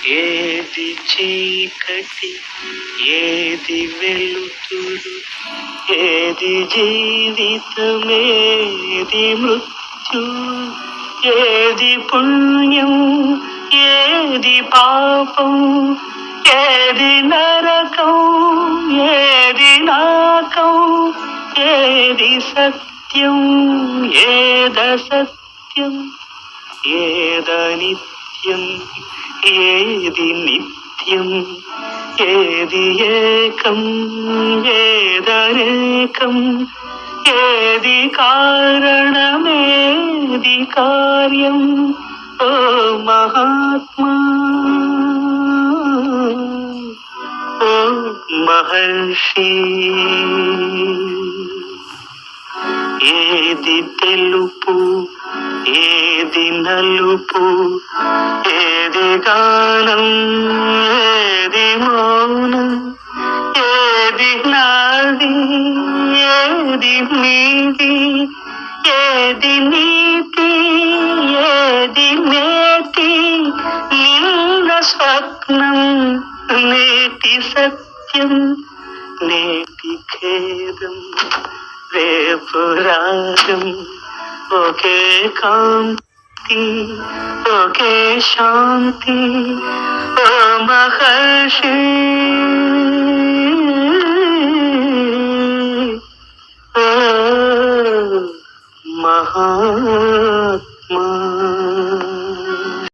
ఏది చీకటి, ఏది వెలుతురు, ఏది జీవితమేది మృత్యు, ఏది పుణ్యం ఏది పాపం, ఏది నరకం ఏది నాకం, ఏది సత్యం ఏదసత్యం, ఏదనిత్యం ఏది నిత్యం, ఏది ఏకం ఏదనేకం, ఏది కారణమేది కార్యం. ఓ మహాత్మా, ఓ మహర్షి, ఏది తెలుపు ఏది నలుపు, ఏది గానం ఏది మౌనం, ఏది నాది ఏది నీది, ఏది నీతి ఏది నేతి, నిన్న స్వప్నం నేటి సత్యం, నేటి ఖేదం రేపు రాగం, ఒకే కాంతి ఒకే శాంతి. ఓ మహర్షి.